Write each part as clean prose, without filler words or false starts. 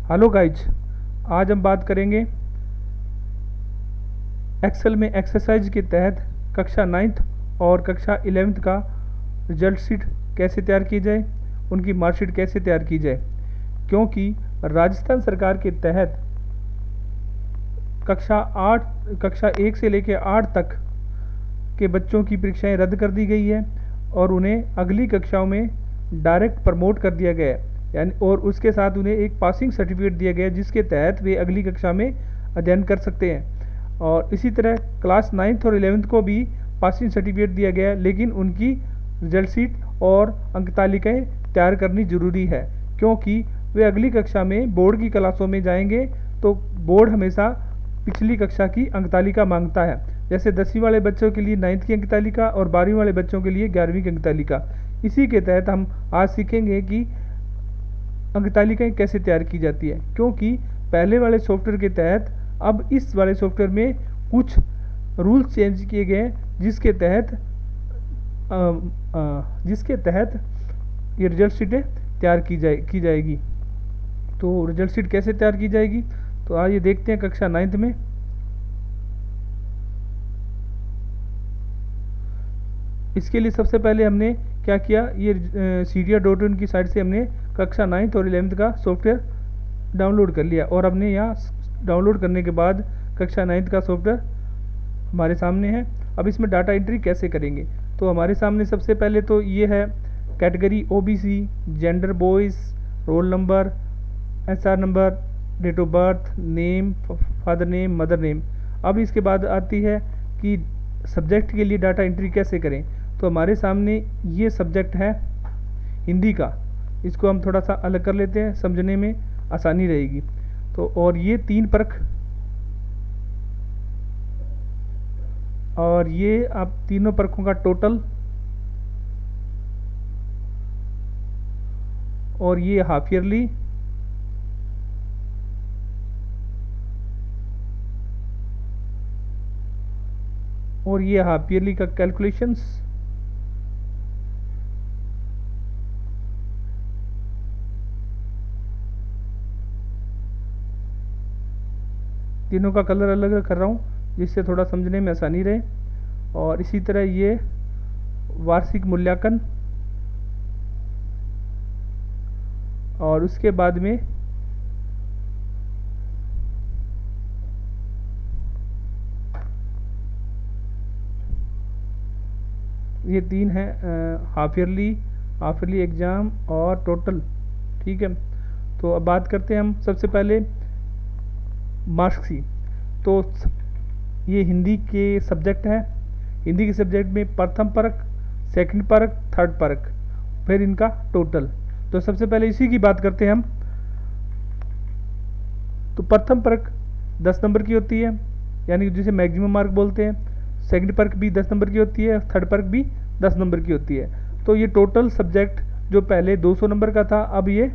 Hello guys, आज हम बात करेंगे एक्सेल में एक्सरसाइज के तहत कक्षा 9th और कक्षा 11th का रिजल्ट शीट कैसे तैयार की जाए, उनकी मार्कशीट कैसे तैयार की जाए। क्योंकि राजस्थान सरकार के तहत कक्षा 1 से लेकर 8 तक के बच्चों की परीक्षाएं रद्द कर दी गई है और उन्हें अगली कक्षाओं में डायरेक्ट प्रमोट कर दिया गया है, यानी और उसके साथ उन्हें एक पासिंग सर्टिफिकेट दिया गया है जिसके तहत वे अगली कक्षा में अध्ययन कर सकते हैं। और इसी तरह क्लास 9th और 11th को भी पासिंग सर्टिफिकेट दिया गया है, लेकिन उनकी रिजल्ट शीट और अंक तालिकाएँ तैयार करनी ज़रूरी है क्योंकि वे अगली कक्षा में बोर्ड की क्लासों में जाएंगे तो बोर्ड हमेशा पिछली कक्षा की अंक तालिका मांगता है। जैसे 10वीं वाले बच्चों के लिए 9th की अंक तालिका और 12वीं वाले बच्चों के लिए 11वीं की अंक तालिका। इसी के तहत हम आज सीखेंगे कि अंक तालिकाएँ कैसे तैयार की जाती है, क्योंकि पहले वाले सॉफ्टवेयर के तहत अब इस वाले सॉफ्टवेयर में कुछ रूल्स चेंज किए गए हैं जिसके तहत ये रिजल्ट शीटें तैयार की जाएगी। तो रिजल्ट शीट कैसे तैयार की जाएगी, तो आइए देखते हैं कक्षा 9th में। इसके लिए सबसे पहले हमने क्या किया, ये CDR.in की साइट से हमने कक्षा 9th और 11th का सॉफ्टवेयर डाउनलोड कर लिया और हमने यहाँ डाउनलोड करने के बाद कक्षा 9th का सॉफ्टवेयर हमारे सामने है। अब इसमें डाटा एंट्री कैसे करेंगे, तो हमारे सामने सबसे पहले तो ये है category OBC, gender boys, roll number, SR number, date of birth, name, father name, mother name. अब इसके बाद आती है कि सब्जेक्ट के लिए डाटा एंट्री कैसे करें, तो हमारे सामने ये सब्जेक्ट है हिंदी का। इसको हम थोड़ा सा अलग कर लेते हैं, समझने में आसानी रहेगी। तो और ये 3 परख और ये आप तीनों परखों का टोटल और ये हाफ ईयरली और ये हाफ ईयरली का कैलकुलेशंस। तीनों का कलर अलग अलग कर रहा हूँ जिससे थोड़ा समझने में आसानी रहे। और इसी तरह ये वार्षिक मूल्यांकन और उसके बाद में ये 3 है हाफ ईयरली एग्ज़ाम और टोटल। ठीक है, तो अब बात करते हैं हम सबसे पहले मार्क्स की। तो ये हिंदी के सब्जेक्ट है, हिंदी के सब्जेक्ट में प्रथम परख, सेकंड परख, थर्ड परख, फिर इनका टोटल। तो सबसे पहले इसी की बात करते हैं हम। तो प्रथम परख 10 नंबर की होती है, यानी जिसे मैक्सिमम मार्क बोलते हैं। सेकंड परख भी 10 नंबर की होती है, थर्ड परख भी 10 नंबर की होती है। तो ये टोटल सब्जेक्ट जो पहले 200 नंबर का था अब ये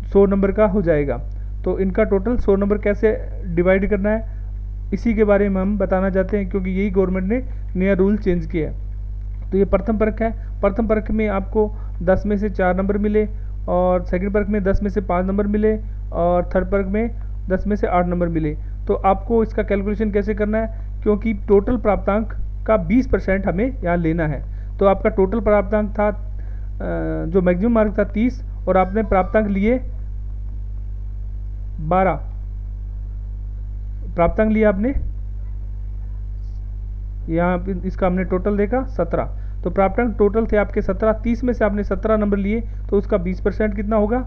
100 नंबर का हो जाएगा। तो इनका टोटल 100 नंबर कैसे डिवाइड करना है इसी के बारे में हम बताना चाहते हैं, क्योंकि यही गवर्नमेंट ने नया रूल चेंज किया है। तो ये प्रथम परख है। प्रथम परख में आपको 10 में से 4 नंबर मिले और सेकंड परख में 10 में से 5 नंबर मिले और थर्ड परख में 10 में से 8 नंबर मिले। तो आपको इसका कैलकुलेशन कैसे करना है, क्योंकि टोटल प्राप्तांक का 20% हमें यहाँ लेना है। तो आपका टोटल प्राप्तांक था जो मैक्सिमम मार्क था 30 और आपने प्राप्तांक लिए 12। प्राप्तांक लिया आपने, यहाँ इसका हमने टोटल देखा 17। तो प्राप्तांक टोटल थे आपके 17, 30 में से आपने 17 नंबर लिए तो उसका 20% कितना होगा,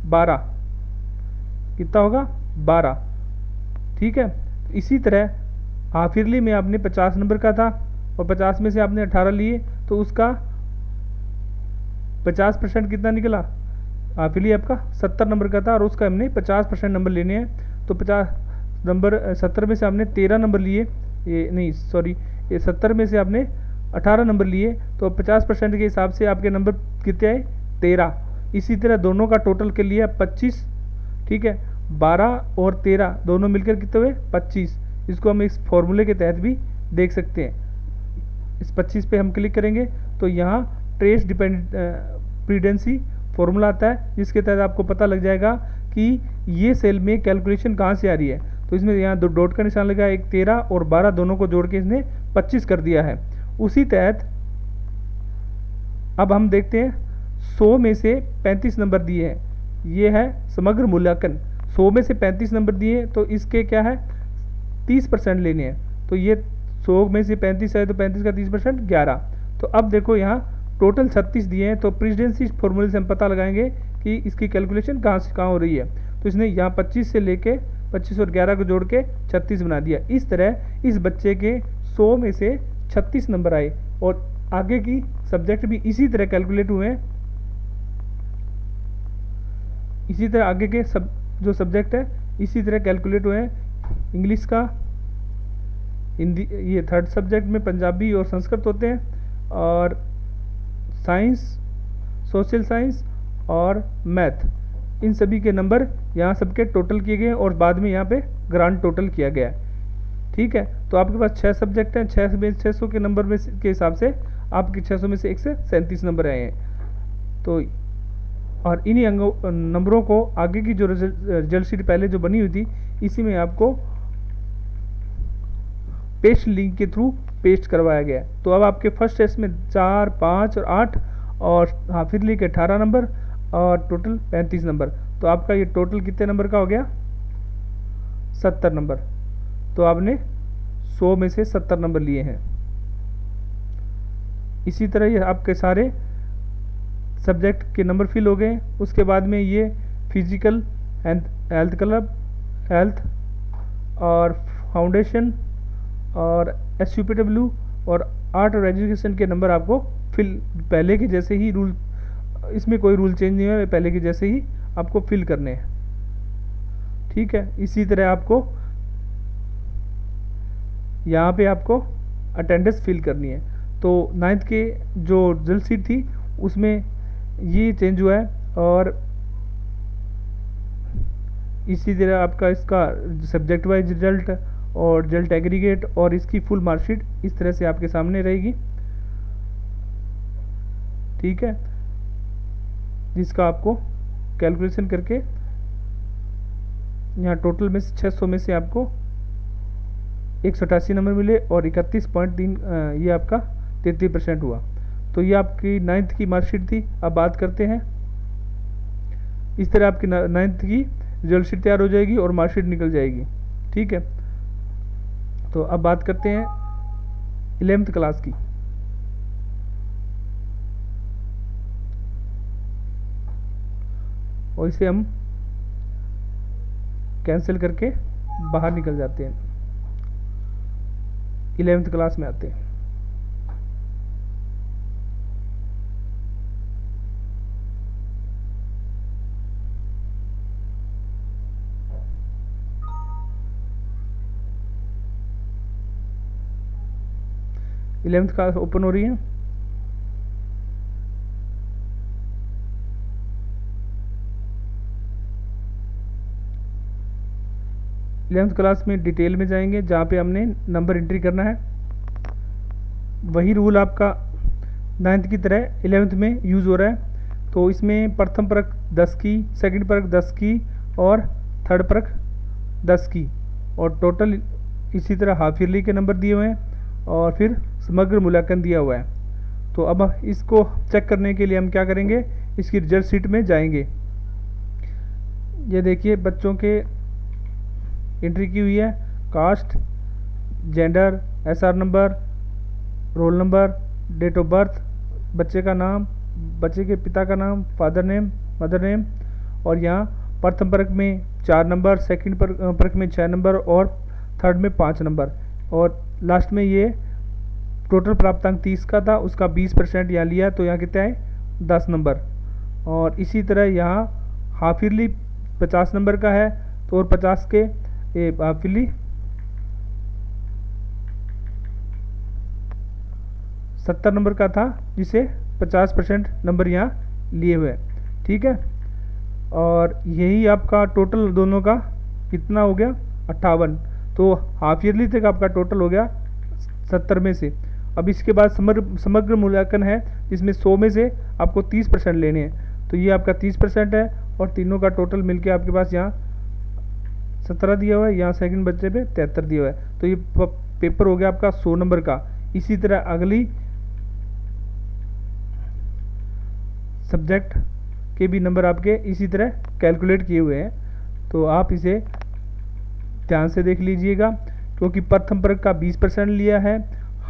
12। कितना होगा, 12। ठीक है, इसी तरह हाफ ईयरली में आपने 50 नंबर का था और 50 में से आपने 18 लिए तो उसका 50% कितना निकला, हाफ ईयरली आपका 70 नंबर का था और उसका हमने 50% नंबर लेने हैं। तो 50 नंबर 70 में से आपने 13 नंबर लिए, ये नहीं सॉरी, ये 70 में से आपने 18 नंबर लिए तो 50% के हिसाब से आपके नंबर कितने आए, 13। इसी तरह दोनों का टोटल के लिए 25। ठीक है, 12 और 13 दोनों मिलकर कितने हुए, 25। इसको हम इस फॉर्मूले के तहत भी देख सकते हैं। इस 25 पे हम क्लिक करेंगे तो यहाँ ट्रेस डिपेंडेंसी फॉर्मूला आता है जिसके तहत आपको पता लग जाएगा कि ये सेल में कैलकुलेशन कहाँ से आ रही है। तो इसमें यहाँ दो डॉट का निशान लगा है, एक 13 और 12 दोनों को जोड़ के इसने 25 कर दिया है। उसी तहत अब हम देखते हैं 100 में से 35 नंबर दिए हैं, ये है समग्र मूल्यांकन। 100 में से 35 नंबर दिए तो इसके क्या है 30% लेने हैं। तो ये 100 में से 35 है तो 35 का 30% 11। तो अब देखो यहाँ टोटल 36 दिए हैं, तो प्रेसिडेंसी फॉर्मूले से हम पता लगाएंगे कि इसकी कैलकुलेशन कहाँ से कहाँ हो रही है। तो इसने यहाँ 25 से लेके 25 और 11 को जोड़ के 36 बना दिया। इस तरह इस बच्चे के 100 में से 36 नंबर आए और आगे की सब्जेक्ट भी इसी तरह कैलकुलेट हुए हैं। इसी तरह आगे के जो सब्जेक्ट है इसी तरह कैलकुलेट हुए हैं। इंग्लिश का, हिंदी, ये थर्ड सब्जेक्ट में पंजाबी और संस्कृत होते हैं, और साइंस, सोशल साइंस और मैथ, इन सभी के नंबर यहाँ सबके टोटल किए गए और बाद में यहाँ पे ग्रांड टोटल किया गया है। ठीक है, तो आपके पास 6 सब्जेक्ट हैं, 6 में 600 के नंबर में के हिसाब से आपके 600 में से 137 नंबर आए हैं। तो और इन्हीं नंबरों को आगे की जो रिजल्ट शीट पहले जो बनी हुई थी इसी में आपको पेस्ट लिंक के थ्रू पेस्ट करवाया गया। तो अब आपके फर्स्ट टेस्ट में 4, 5 और 8 और हाफिजली के 18 नंबर और टोटल 35 नंबर। तो आपका ये टोटल कितने नंबर का हो गया 70 नंबर। तो आपने 100 में से 70 नंबर लिए हैं। इसी तरह ये आपके सारे सब्जेक्ट के नंबर फिल हो गए। उसके बाद में ये फिजिकल, हेल्थ क्लब, हेल्थ और फाउंडेशन और SUPW और आर्ट और एजुकेशन के नंबर आपको फिल पहले के जैसे ही रूल, इसमें कोई रूल चेंज नहीं है, पहले के जैसे ही आपको फिल करने हैं। ठीक है, इसी तरह आपको यहाँ पे आपको अटेंडेंस फिल करनी है। तो 9th के जो रिजल्ट शीट थी उसमें ये चेंज हुआ है और इसी तरह आपका इसका सब्जेक्ट वाइज रिजल्ट और रिजल्ट एग्रीगेट और इसकी फुल मार्कशीट इस तरह से आपके सामने रहेगी। ठीक है, जिसका आपको कैलकुलेशन करके यहाँ टोटल में 600 में से आपको 188 नंबर मिले और 31.3 ये आपका 33% हुआ। तो ये आपकी 9th की मार्कशीट थी। अब बात करते हैं, इस तरह आपकी 9th की रिजल्ट शीट तैयार हो जाएगी और मार्कशीट निकल जाएगी। ठीक है, तो अब बात करते हैं 11th क्लास की। और इसे हम कैंसिल करके बाहर निकल जाते हैं, 11th क्लास में आते हैं। इलेवेंथ क्लास ओपन हो रही है। इलेवेंथ क्लास में डिटेल में जाएंगे जहाँ पे हमने नंबर एंट्री करना है। वही रूल आपका 9th की तरह 11th में यूज़ हो रहा है। तो इसमें प्रथम परक 10 की, सेकंड परक 10 की और थर्ड परक 10 की और टोटल इसी तरह हाफ ईयरली के नंबर दिए हुए हैं और फिर समग्र मूल्यांकन दिया हुआ है। तो अब इसको चेक करने के लिए हम क्या करेंगे, इसकी रिजल्ट शीट में जाएंगे। ये देखिए बच्चों के एंट्री की हुई है, caste, gender, SR number, roll number, date of birth, बच्चे का नाम, बच्चे के पिता का नाम, फादर नेम, मदर नेम, और यहाँ प्रथम परक में 4 नंबर, सेकंड परक में 6 नंबर और थर्ड में 5 नंबर, और लास्ट में ये टोटल प्राप्तांक 30 का था, उसका 20% यहाँ लिया, तो यहाँ कितना है 10 नंबर। और इसी तरह यहाँ हाफ ईयरली 50 नंबर का है, तो और 50 के हाफ ईयरली 70 नंबर का था, जिसे 50% नंबर यहाँ लिए हुए। ठीक है, और यही आपका टोटल दोनों का कितना हो गया 58। तो हाफ ईयरली तक आपका टोटल हो गया 70 में से। अब इसके बाद समग्र मूल्यांकन है, जिसमें 100 में से आपको 30% लेने हैं। तो ये आपका 30% है और तीनों का टोटल मिलके आपके पास यहाँ 17 दिया हुआ है, यहाँ सेकंड बच्चे पे 73 दिया हुआ है। तो ये पेपर हो गया आपका 100 नंबर का। इसी तरह अगली सब्जेक्ट के भी नंबर आपके इसी तरह कैलकुलेट किए हुए हैं, तो आप इसे ध्यान से देख लीजिएगा, क्योंकि प्रथम वर्ग का 20% लिया है,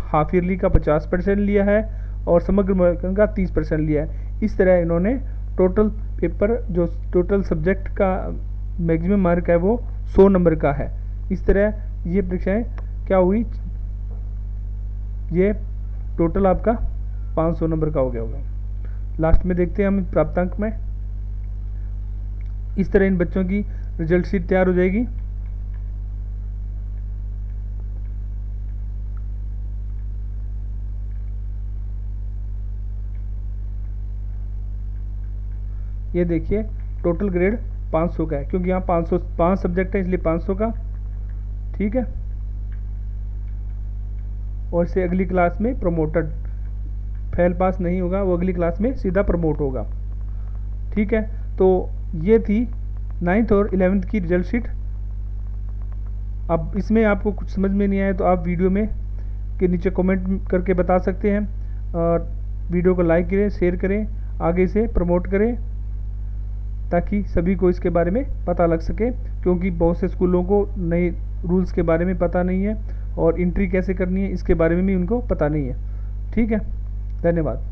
हाफ ईयरली का 50% लिया है और समग्र मूल्यांकन का 30% लिया है। इस तरह इन्होंने टोटल पेपर जो टोटल सब्जेक्ट का मैक्सिमम मार्क है वो 100 नंबर का है। इस तरह ये परीक्षाएं क्या हुई, ये टोटल आपका 500 नंबर का हो गया होगा। लास्ट में देखते हैं हम प्राप्तांक में। इस तरह इन बच्चों की रिजल्ट शीट तैयार हो जाएगी। ये देखिए टोटल ग्रेड 500 का है, क्योंकि यहाँ 505 सब्जेक्ट है इसलिए 500 का, ठीक है। और इसे अगली क्लास में प्रमोटेड, फेल पास नहीं होगा, वो अगली क्लास में सीधा प्रमोट होगा, ठीक है। तो ये थी 9th और 11th की रिजल्ट शीट। अब इसमें आपको कुछ समझ में नहीं आया तो आप वीडियो में के नीचे कमेंट करके बता सकते हैं, और वीडियो को लाइक करें, शेयर करें, आगे से प्रमोट करें, ताकि सभी को इसके बारे में पता लग सके, क्योंकि बहुत से स्कूलों को नए रूल्स के बारे में पता नहीं है और एंट्री कैसे करनी है इसके बारे में भी उनको पता नहीं है, ठीक है। धन्यवाद।